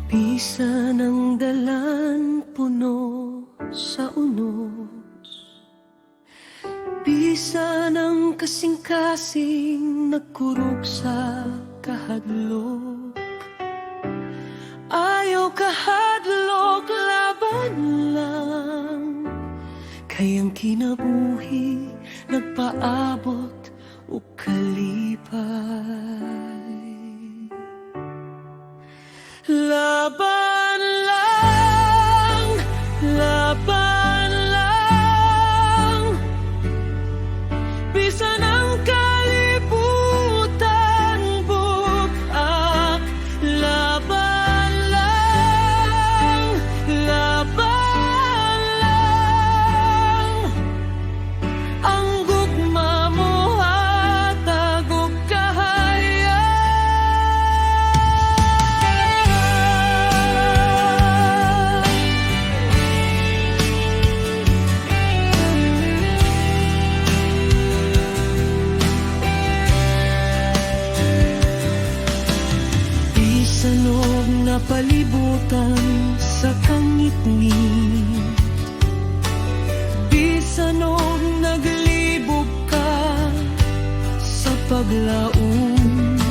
Bisa ng dalan puno sa unos, bisa ng kasing-kasing nagkurog sa kahadlok. Ayaw kahadlok, laban lang, kayang kinabuhi nagpaabot o kalipay. Laban lang, laban lang, bisa ng kalibutan bugak. Laban lang, laban lang, ang gugma mo hatag og kahayag. Bisanog na palibutan sa kangit-ngit, bisanog naglibog ka sa paglaom.